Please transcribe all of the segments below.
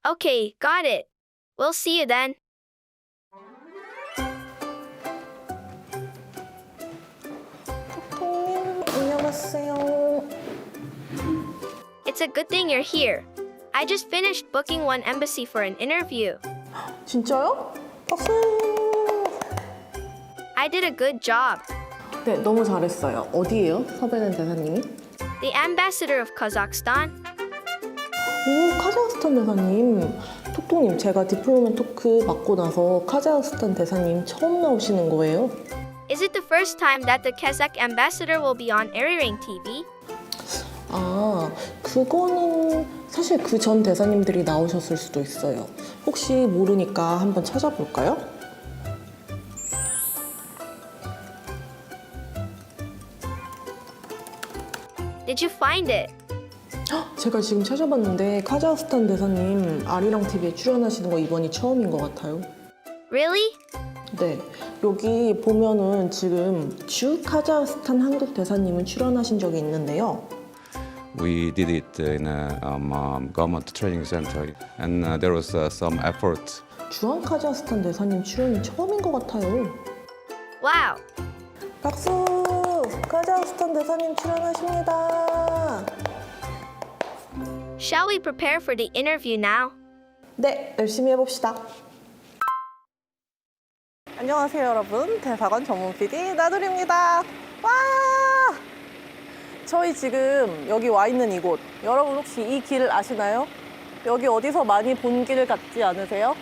Okay, got it. We'll see you then. 안녕하세요. It's a good thing you're here. I just finished booking one embassy for an interview. 진짜요? 박수! I did a good job. 네, 너무 잘했어요. 어디예요? 섭외된 대사님이? The ambassador of Kazakhstan. 오, 카자흐스탄 대사님. 톡톡님, 제가 디플로마 토크 맡고 나서 카자흐스탄 대사님 처음 나오시는 거예요? Is it the first time that the Kazakh ambassador will be on ArirangTV? 아, 그거는 사실 그 전 대사님들이 나오셨을 수도 있어요. 혹시 모르니까 한번 찾아볼까요? Did you find it? 제가 지금 찾아봤는데 카자흐스탄 대사님 아리랑TV에 출연하시는 거 이번이 처음인 것 같아요. Really? 네, 여기 보면은 지금 주 카자흐스탄 한국 대사님은 출연하신 적이 있는데요. We did it in a government training center, and there was some effort. 주한 카자흐스탄 대사님 출연이 처음인 것 같아요. Wow. 박수! 카자흐스탄 대사님 출연하십니다. Shall we prepare for the interview now? 네, 열심히 해봅시다. 안녕하세요, 여러분. 대사관 전문 PD 나누리입니다. 와! 저희 지금 여기 와 있는 이곳, 여러분 혹시 이 길 아시나요? 여기 어디서 많이 본 길 같지 않으세요?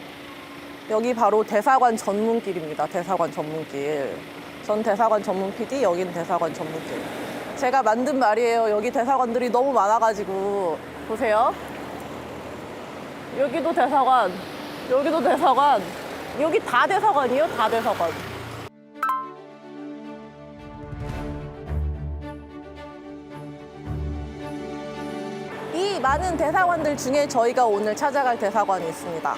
여기 바로 대사관 전문길입니다. 대사관 전문길. 전 대사관 전문 PD, 여긴 대사관 전문길. 제가 만든 말이에요. 여기 대사관들이 너무 많아가지고 보세요. 여기도 대사관, 여기도 대사관, 여기 다 대사관이에요. 다 대사관. 이 많은 대사관들 중에 저희가 오늘 찾아갈 대사관이 있습니다.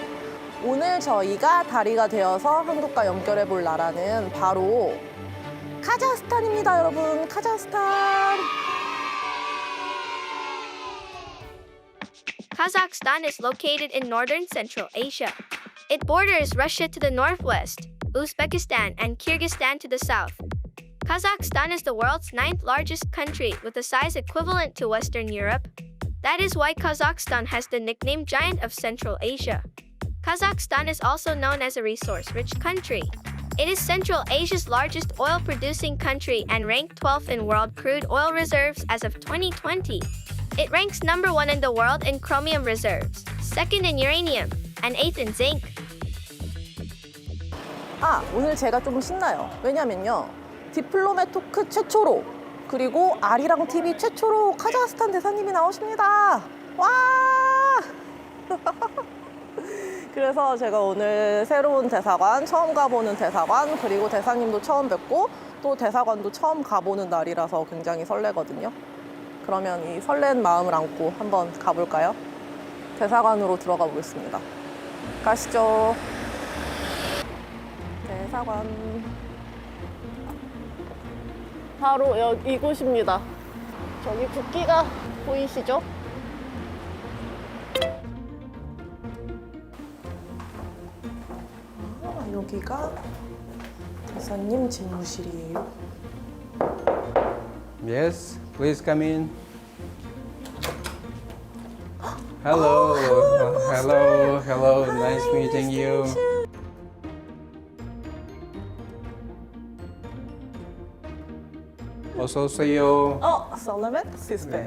오늘 저희가 다리가 되어서 한국과 연결해 볼 나라는 바로 카자흐스탄입니다, 여러분. 카자흐스탄. Kazakhstan is located in northern Central Asia. It borders Russia to the northwest, Uzbekistan and Kyrgyzstan to the south. Kazakhstan is the world's 9th largest country with a size equivalent to Western Europe. That is why Kazakhstan has the nickname Giant of Central Asia. Kazakhstan is also known as a resource-rich country. It is Central Asia's largest oil-producing country and ranked 12th in world crude oil reserves as of 2020. It ranks number 1 in the world in chromium reserves, 2nd in uranium, and 8th in zinc. 아, 오늘 제가 좀 신나요. 왜냐면요, 디플로마 토크 최초로, 그리고 아리랑TV 최초로 카자흐스탄 대사님이 나오십니다. 와! 그래서 제가 오늘 새로운 대사관, 처음 가보는 대사관, 그리고 대사님도 처음 뵙고 또 대사관도 처음 가보는 날이라서 굉장히 설레거든요. 그러면 이 설렌 마음을 안고 한번 가볼까요? 대사관으로 들어가 보겠습니다. 가시죠. 대사관. 바로 이곳입니다. 저기 국기가 보이시죠? 여기가 대사님 집무실이에요. Yes, please come in. Hello, hello, nice meeting you. 어서 오세요. Salamet, sister.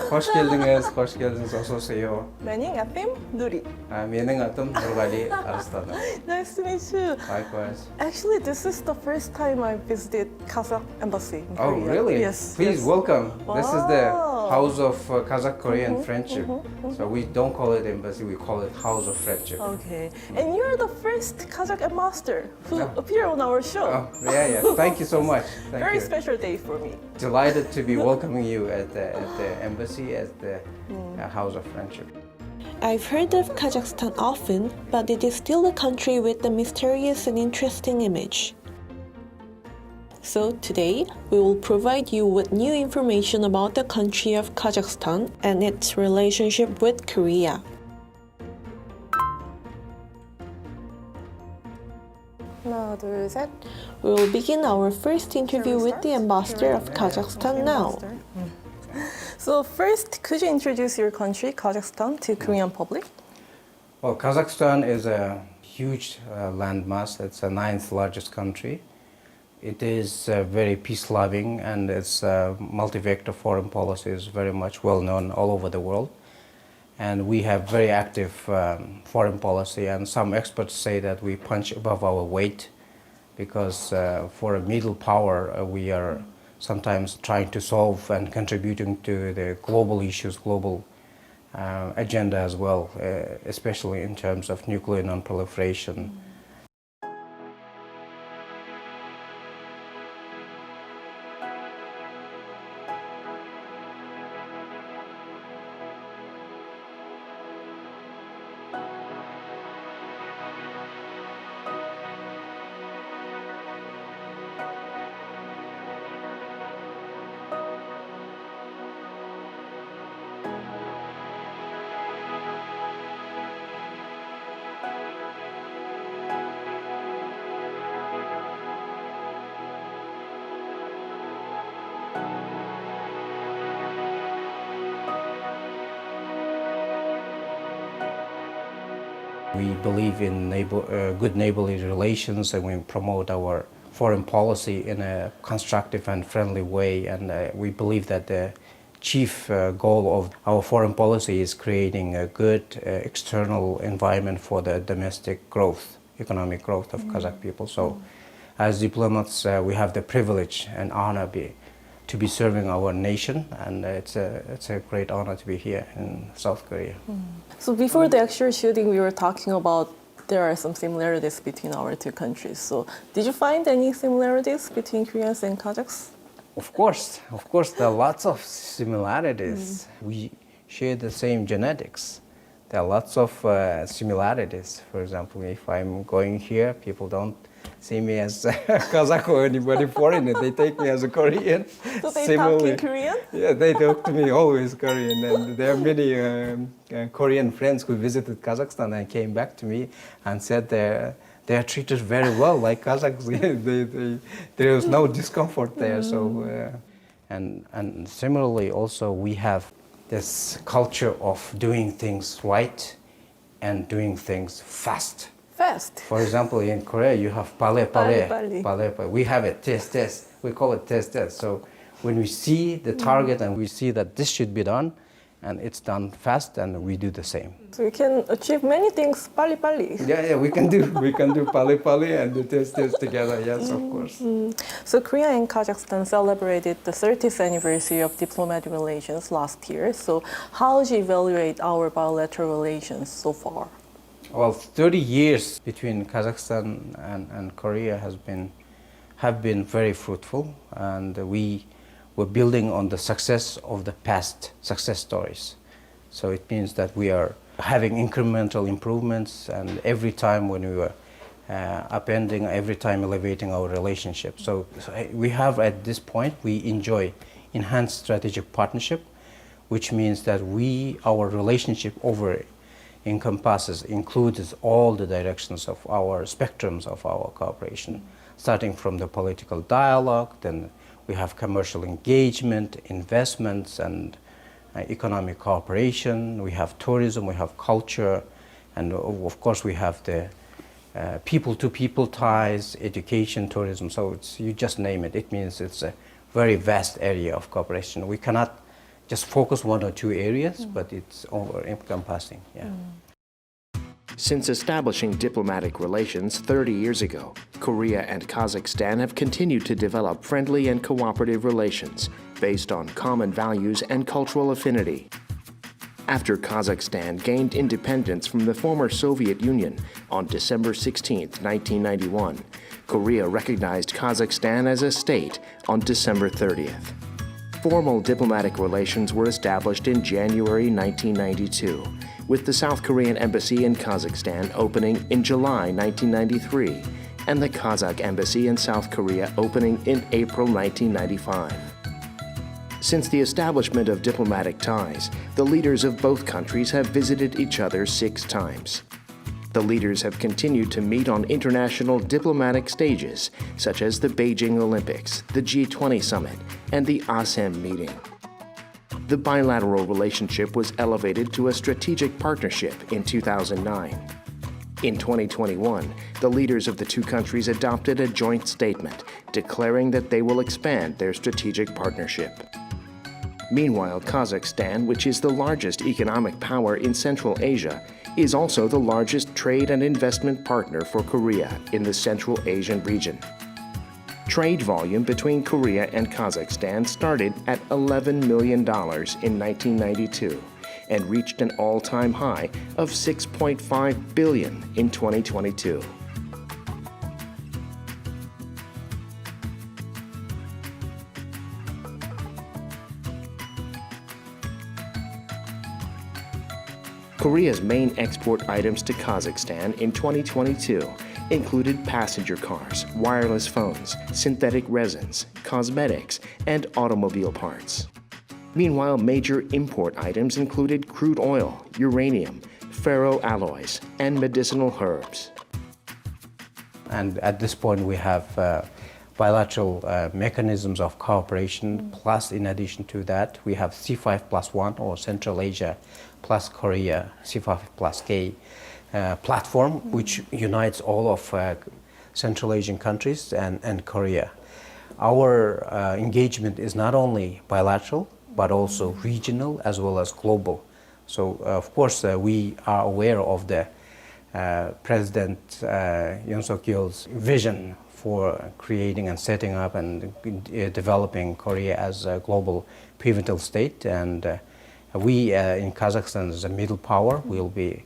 Hoş geldiniz, hoş geldiniz. 어서 오세요. Mening adım Nuri. Mening adım Nuri Arslanım. Nice to meet you. Likewise. Actually, this is the first time I visited Kazakh embassy in Oh, Korea. really? Yes. Please yes. welcome. This is the Wow. House of Kazakh-Korean Friendship. So we don't call it embassy, we call it House of Friendship. Okay. And you're the first Kazakh ambassador who appeared on our show. Oh, yeah. Thank you so much. Thank Very you. special day for me. Delighted to be welcoming you at the embassy, at the House of Friendship. I've heard of Kazakhstan often, but it is still a country with a mysterious and interesting image. So today, we will provide you with new information about the country of Kazakhstan and its relationship with Korea. 하나, 둘, 셋. We will begin our first interview with the ambassador of Kazakhstan now. So first, could you introduce your country, Kazakhstan, to Korean public? Well, Kazakhstan is a huge landmass. It's the ninth largest country. It is very peace-loving, and its multi-vector foreign policy is very much well known all over the world. And we have very active foreign policy, and some experts say that we punch above our weight because for a middle power, we are sometimes trying to solve and contributing to the global issues, global agenda as well, especially in terms of nuclear non-proliferation. We believe in good neighborly relations, and we promote our foreign policy in a constructive and friendly way. And we believe that the chief goal of our foreign policy is creating a good external environment for the domestic growth, economic growth of Kazakh people. So as diplomats, we have the privilege and honor to be serving our nation, and it's a great honor to be here in South Korea. So before the actual shooting, we were talking about there are some similarities between our two countries. So did you find any similarities between Koreans and Kazakhs? Of course, there are lots of similarities. We share the same genetics. There are lots of similarities. For example, if I'm going here, people don't see me as Kazakh or anybody foreigner. They take me as a Korean. So they talk in Korean? Yeah, they talk to me always Korean. And there are many Korean friends who visited Kazakhstan and came back to me and said they are treated very well like Kazakhs. There is no discomfort there. So, and similarly also we have this culture of doing things right and doing things fast. Fast. For example, in Korea, you have pale. We have a test. We call it test. So when we see the target and we see that this should be done, and it's done fast, and we do the same. So you can achieve many things pali. Yeah, we can do pale and the test together. Yes, of course. So Korea and Kazakhstan celebrated the 30th anniversary of diplomatic relations last year. So how do you evaluate our bilateral relations so far? Well, 30 years between Kazakhstan and Korea have been very fruitful, and we were building on the success of the past success stories. So it means that we are having incremental improvements, and every time when we were upending, every time elevating our relationship. So we have at this point, we enjoy enhanced strategic partnership, which means that our relationship includes all the directions of our spectrums of our cooperation, starting from the political dialogue, then we have commercial engagement, investments, and economic cooperation. We have tourism, we have culture, and of course we have the people-to-people ties, education, tourism. So you just name it. It means it's a very vast area of cooperation. We cannot just focus one or two areas, but it's over-encompassing. Yeah. Since establishing diplomatic relations 30 years ago, Korea and Kazakhstan have continued to develop friendly and cooperative relations based on common values and cultural affinity. After Kazakhstan gained independence from the former Soviet Union on December 16, 1991, Korea recognized Kazakhstan as a state on December 30th. Formal diplomatic relations were established in January 1992, with the South Korean Embassy in Kazakhstan opening in July 1993 and the Kazakh Embassy in South Korea opening in April 1995. Since the establishment of diplomatic ties, the leaders of both countries have visited each other 6 times. The leaders have continued to meet on international diplomatic stages, such as the Beijing Olympics, the G20 summit, and the ASEM meeting. The bilateral relationship was elevated to a strategic partnership in 2009. In 2021, the leaders of the two countries adopted a joint statement declaring that they will expand their strategic partnership. Meanwhile, Kazakhstan, which is the largest economic power in Central Asia, is also the largest trade and investment partner for Korea in the Central Asian region. Trade volume between Korea and Kazakhstan started at $11 million in 1992 and reached an all-time high of $6.5 billion in 2022. Korea's main export items to Kazakhstan in 2022 included passenger cars, wireless phones, synthetic resins, cosmetics, and automobile parts. Meanwhile, major import items included crude oil, uranium, ferroalloys, and medicinal herbs. And at this point, we have bilateral mechanisms of cooperation. Plus, in addition to that, we have C5+1 or Central Asia plus Korea, C5 plus K platform, which unites all of Central Asian countries and Korea. Our engagement is not only bilateral, but also regional as well as global. So, of course, we are aware of the President Yoon Suk-yeol's vision for creating and setting up and developing Korea as a global pivotal state. And we in Kazakhstan as a middle power will be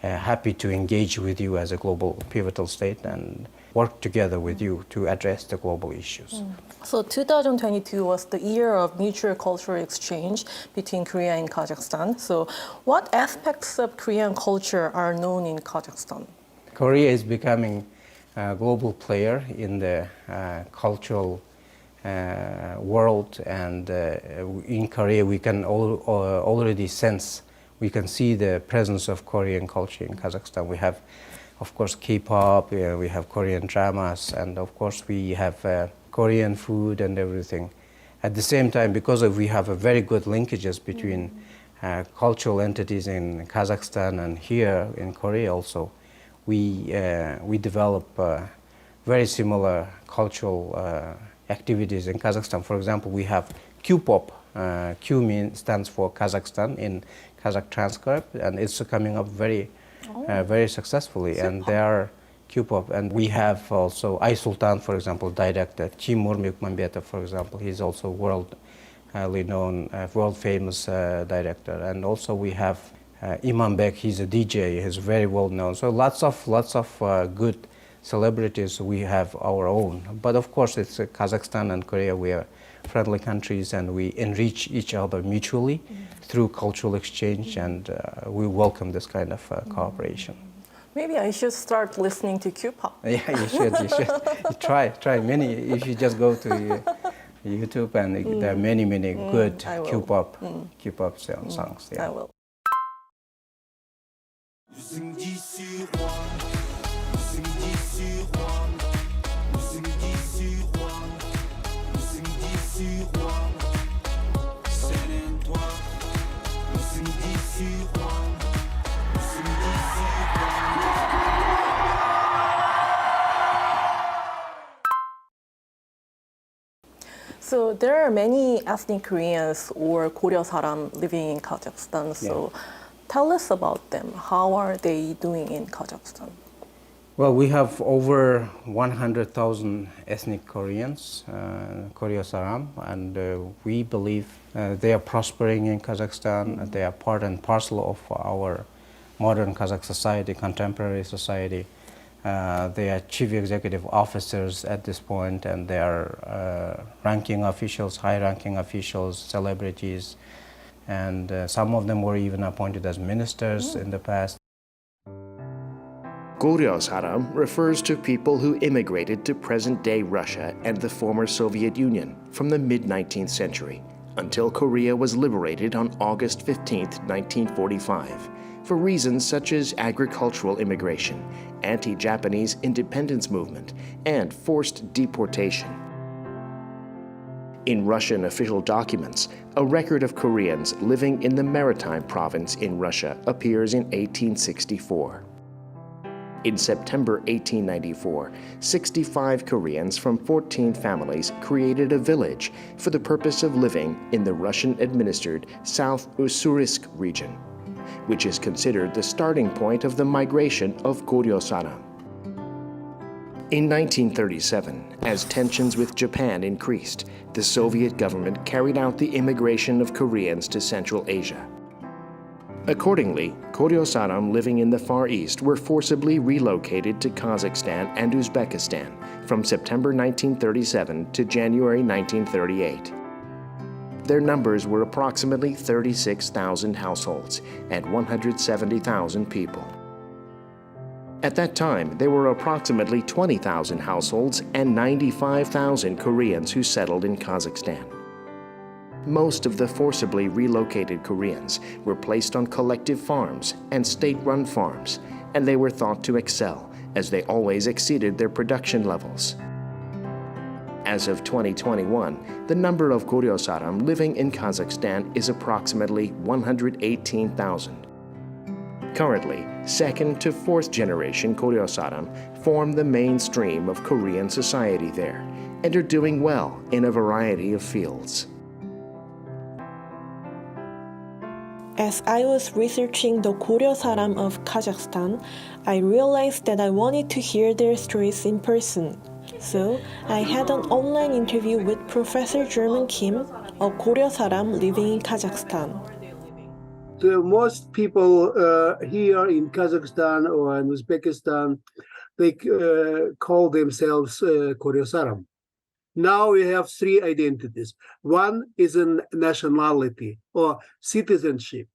happy to engage with you as a global pivotal state and work together with you to address the global issues. So 2022 was the year of mutual cultural exchange between Korea and Kazakhstan. So what aspects of Korean culture are known in Kazakhstan? Korea is becoming a global player in the cultural world, and in Korea we can already sense, we can see the presence of Korean culture in Kazakhstan. We have, of course, K-pop, we have Korean dramas, and of course we have Korean food and everything. At the same time, because we have a very good linkages between cultural entities in Kazakhstan and here in Korea also, we develop very similar cultural activities in Kazakhstan. For example, we have Q-pop. Q stands for Kazakhstan in Kazakh transcript, and it's coming up very successfully. And there are Q-pop, and we have also I Sultan, for example, director Timur Mukmambetov, for example. He's also worldly known, world famous director. And also we have Imam Bek. He's a DJ. He's very well known. So lots of good celebrities. We have our own. But of course, it's Kazakhstan and Korea. We are friendly countries, and we enrich each other mutually through cultural exchange, and we welcome this kind of cooperation. Maybe I should start listening to Q-pop. Yeah, you should. Try many. If you just go to YouTube, and there are many good Q-pop songs. Yeah. I will. So there are many ethnic Koreans or Koryo saram living in Kazakhstan. So tell us about them. How are they doing in Kazakhstan? Well, we have over 100,000 ethnic Koreans, Koryo saram, and we believe they are prospering in Kazakhstan. They are part and parcel of our modern Kazakh society, contemporary society. They are chief executive officers at this point, and they are ranking officials, high-ranking officials, celebrities, and some of them were even appointed as ministers in the past. Koryo saram refers to people who immigrated to present-day Russia and the former Soviet Union from the mid-19th century until Korea was liberated on August 15, 1945. for reasons such as agricultural immigration, anti-Japanese independence movement, and forced deportation. In Russian official documents, a record of Koreans living in the Maritime province in Russia appears in 1864. In September 1894, 65 Koreans from 14 families created a village for the purpose of living in the Russian-administered South Ussurisk region, which is considered the starting point of the migration of Koryo-saram. In 1937, as tensions with Japan increased, the Soviet government carried out the immigration of Koreans to Central Asia. Accordingly, Koryo-saram living in the Far East were forcibly relocated to Kazakhstan and Uzbekistan from September 1937 to January 1938. Their numbers were approximately 36,000 households and 170,000 people. At that time, there were approximately 20,000 households and 95,000 Koreans who settled in Kazakhstan. Most of the forcibly relocated Koreans were placed on collective farms and state-run farms, and they were thought to excel as they always exceeded their production levels. As of 2021, the number of Koryo-saram living in Kazakhstan is approximately 118,000. Currently, second to fourth generation Koryo-saram form the mainstream of Korean society there and are doing well in a variety of fields. As I was researching the Koryo-saram of Kazakhstan, I realized that I wanted to hear their stories in person. So, I had an online interview with Professor German Kim, a Koryo-saram living in Kazakhstan. Most people here in Kazakhstan or in Uzbekistan, they call themselves Koryo-saram. Now we have three identities. One is a nationality or citizenship.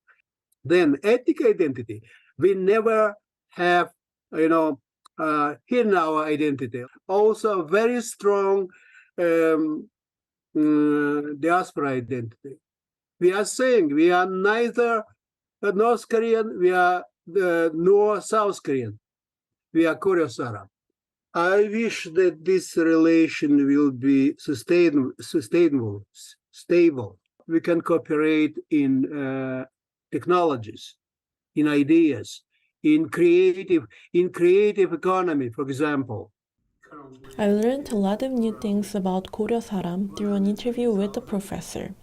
Then ethnic identity. We never have, hidden our identity. Also very strong diaspora identity. We are saying we are neither North Korean, we are nor South Korean. We are Koryo-saram. I wish that this relation will be sustainable, stable. We can cooperate in technologies, in ideas, in creative economy, for example. I learned a lot of new things about Koryo-saram through an interview with the professor.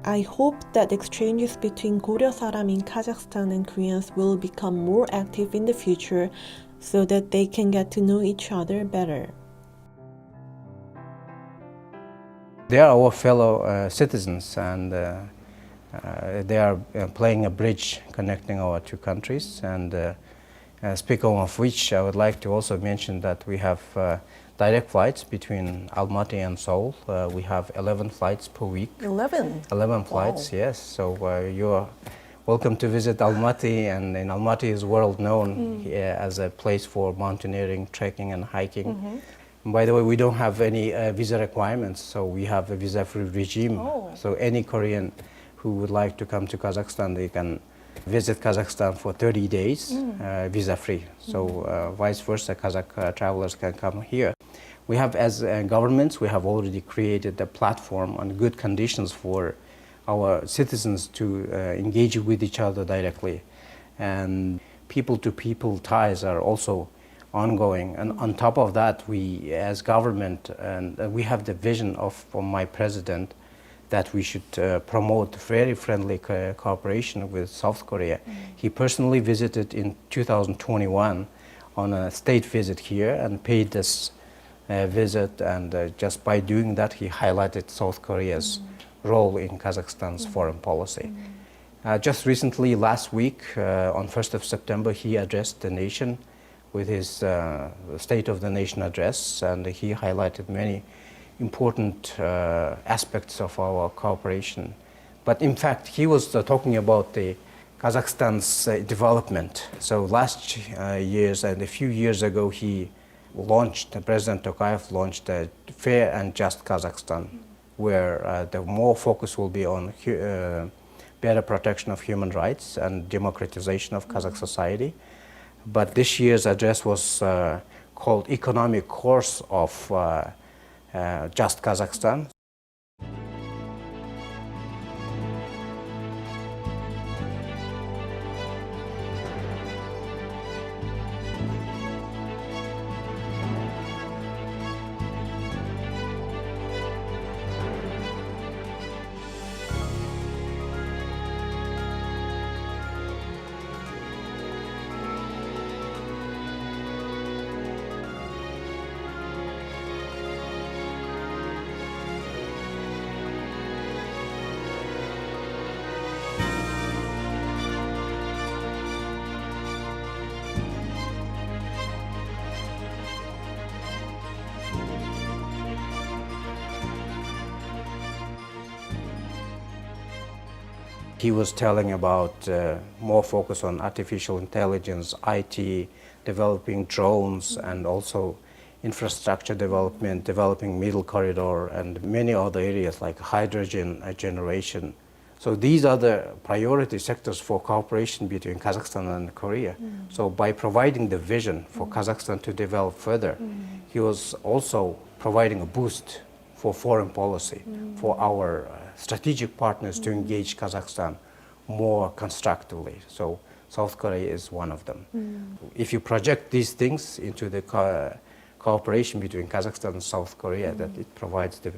I hope that exchanges between Koryo-saram in Kazakhstan and Koreans will become more active in the future so that they can get to know each other better. They are our fellow citizens, and they are playing a bridge connecting our two countries. And speaking of which, I would like to also mention that we have direct flights between Almaty and Seoul. We have 11 flights per week. 11 flights, wow. Yes. So you're welcome to visit Almaty, and Almaty is world known as a place for mountaineering, trekking, and hiking. And by the way, we don't have any visa requirements, so we have a visa-free regime. So any Korean who would like to come to Kazakhstan, they can visit Kazakhstan for 30 days, visa-free. So vice versa, Kazakh travelers can come here. We have, as governments, we have already created a platform on good conditions for our citizens to engage with each other directly. And people-to-people ties are also ongoing. And on top of that, we, as government, and we have the vision from my president that we should promote very friendly cooperation with South Korea. He personally visited in 2021 on a state visit here and paid this visit, and just by doing that, he highlighted South Korea's role in Kazakhstan's foreign policy. Just recently, last week, on 1st of September, he addressed the nation with his State of the Nation address, and he highlighted many important aspects of our cooperation. But in fact, he was talking about the Kazakhstan's development. So last years and a few years ago, President Tokayev launched a fair and just Kazakhstan, where the more focus will be on better protection of human rights and democratization of Kazakh society. But this year's address was called Economic Course of Just Kazakhstan. He was telling about more focus on artificial intelligence, IT, developing drones, and also infrastructure development, developing middle corridor, and many other areas like hydrogen generation. So these are the priority sectors for cooperation between Kazakhstan and Korea. So by providing the vision for Kazakhstan to develop further, he was also providing a boost for foreign policy, for our strategic partners to engage Kazakhstan more constructively. So South Korea is one of them. If you project these things into the cooperation between Kazakhstan and South Korea, that it provides the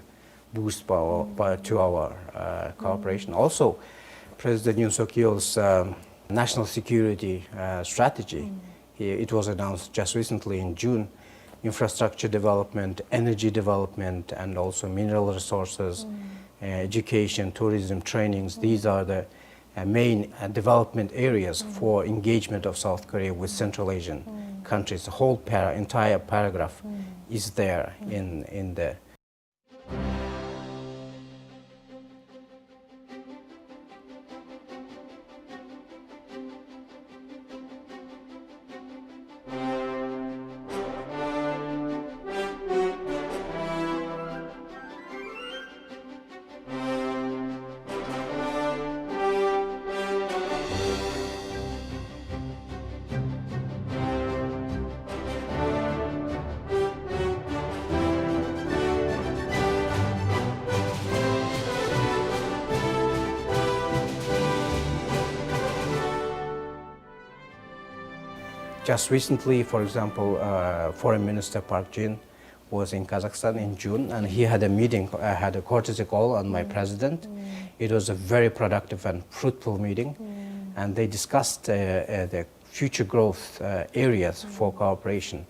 boost to our cooperation. Also, President Yoon Suk-yeol's national security strategy, it was announced just recently in June. Infrastructure development, energy development, and also mineral resources, education, tourism, trainings. These are the main development areas for engagement of South Korea with Central Asian countries. The whole entire paragraph is there in the. Just recently, for example, Foreign Minister Park Jin was in Kazakhstan in June, and he had a meeting, had a courtesy call on my president. It was a very productive and fruitful meeting, and they discussed the future growth areas for cooperation.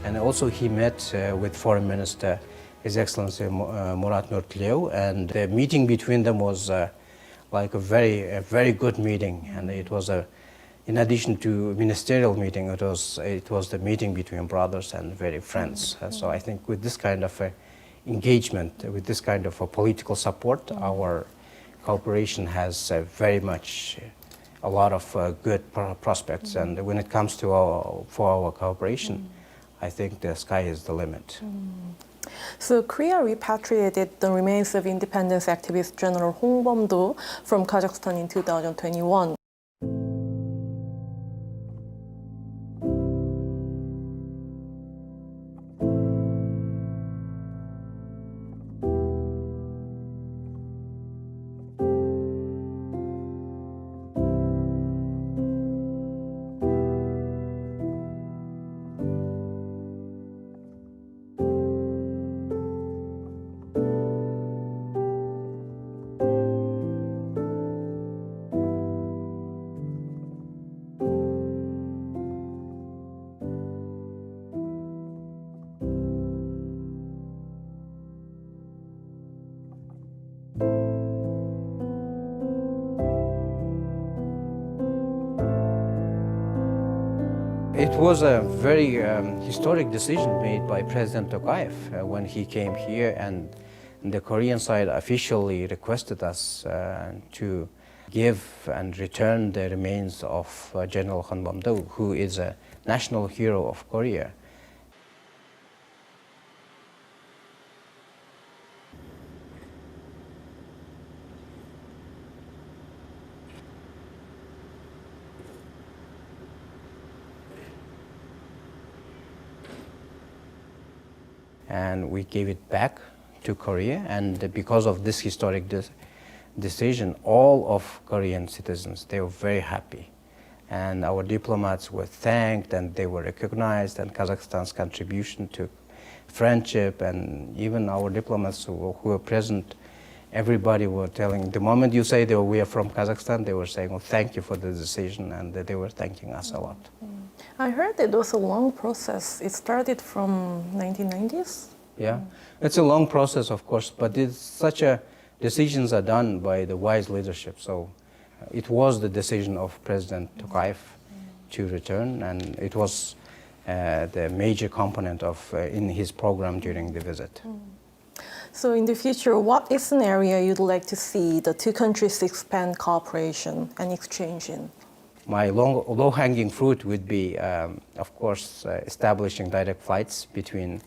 And also he met with Foreign Minister, His Excellency Murat Nurtliyev, and the meeting between them was like a very good meeting. And it was in addition to ministerial meeting, it was the meeting between brothers and very friends. So I think with this kind of engagement, with this kind of political support, our cooperation has very much a lot of good prospects. And when it comes to our cooperation, I think the sky is the limit. So Korea repatriated the remains of independence activist General Hong Bom-do from Kazakhstan in 2021. It was a very historic decision made by President Tokayev when he came here and The Korean side officially requested us to give and return the remains of General Han Bom-do, who is a national hero of Korea. And we gave it back to Korea, and because of this historic decision, all of Korean citizens, they were very happy. And our diplomats were thanked and they were recognized, and Kazakhstan's contribution to friendship, and even our diplomats who were present, everybody were telling, the moment you say that we are from Kazakhstan, they were saying, oh, thank you for the decision, and they were thanking us a lot. I heard it was a long process. It started from 1990s? Yeah, it's a long process, of course, but it's such a decisions are done by the wise leadership. So it was the decision of President Tokayev to return, and it was the major component of in his program during the visit. So in the future, what is an area you'd like to see the two countries expand cooperation and exchange in? My low-hanging fruit would be, of course, establishing direct flights between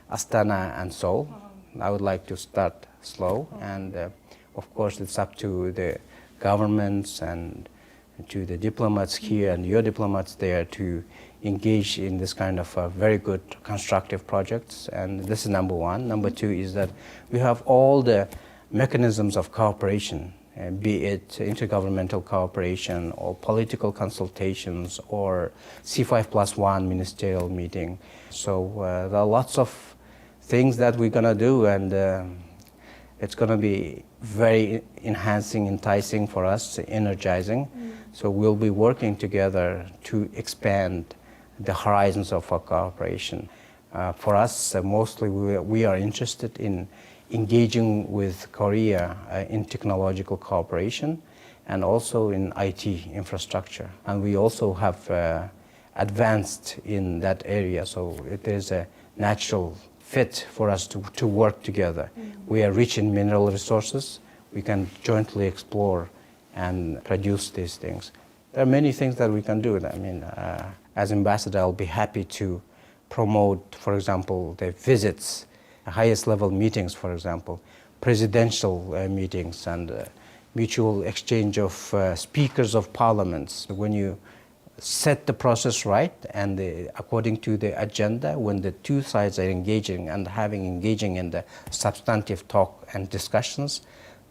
Astana and Seoul. I would like to start slow, and of course it's up to the governments and to the diplomats here and your diplomats there to engage in this kind of very good constructive projects, and this is number one. Number two is that we have all the mechanisms of cooperation, be it intergovernmental cooperation or political consultations or C5+1 ministerial meeting. So there are lots of things that we're going to do, and it's going to be very enhancing, enticing for us, energizing. So we'll be working together to expand the horizons of our cooperation. For us, mostly we are interested in engaging with Korea in technological cooperation and also in IT infrastructure. And we also have advanced in that area, so it is a natural fit for us to work together. We are rich in mineral resources. We can jointly explore and produce these things. There are many things that we can do. I mean, as ambassador, I'll be happy to promote, for example, the visits, highest level meetings, for example, presidential meetings, and mutual exchange of speakers of parliaments. When you set the process right and according to the agenda, when the two sides are engaging and engaging in the substantive talk and discussions,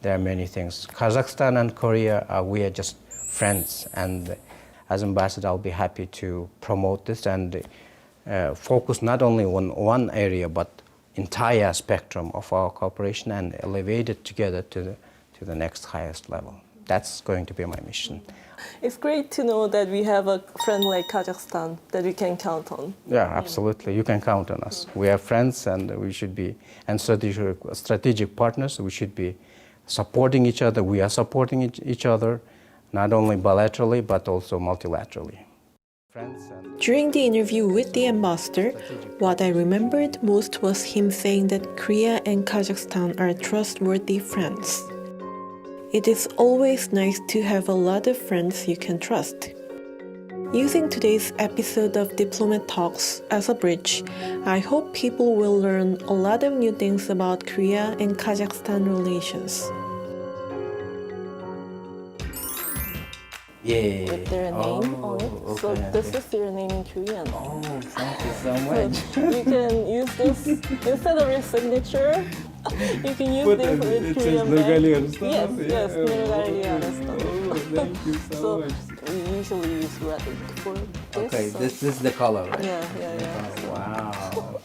there are many things. Kazakhstan and Korea, we are just friends, and as ambassador, I'll be happy to promote this and focus not only on one area, but entire spectrum of our cooperation and elevate it together to the next highest level. That's going to be my mission. It's great to know that we have a friend like Kazakhstan that we can count on. Yeah, absolutely. You can count on us. We are friends, and we should be, and strategic partners. We should be supporting each other. We are supporting each other, not only bilaterally, but also multilaterally. During the interview with the ambassador, what I remembered most was him saying that Korea and Kazakhstan are trustworthy friends. It is always nice to have a lot of friends you can trust. Using today's episode of Diplomat Talks as a bridge, I hope people will learn a lot of new things about Korea and Kazakhstan relations. Yeah. With their name on it. Okay, So this is your name in Korean. Oh, thank you so much. You can use this instead of your signature. You can use this with Korean name. Yes, Nuri Thank you So we usually use red ink for this. Okay, so. this is the color, right? Yeah. Wow.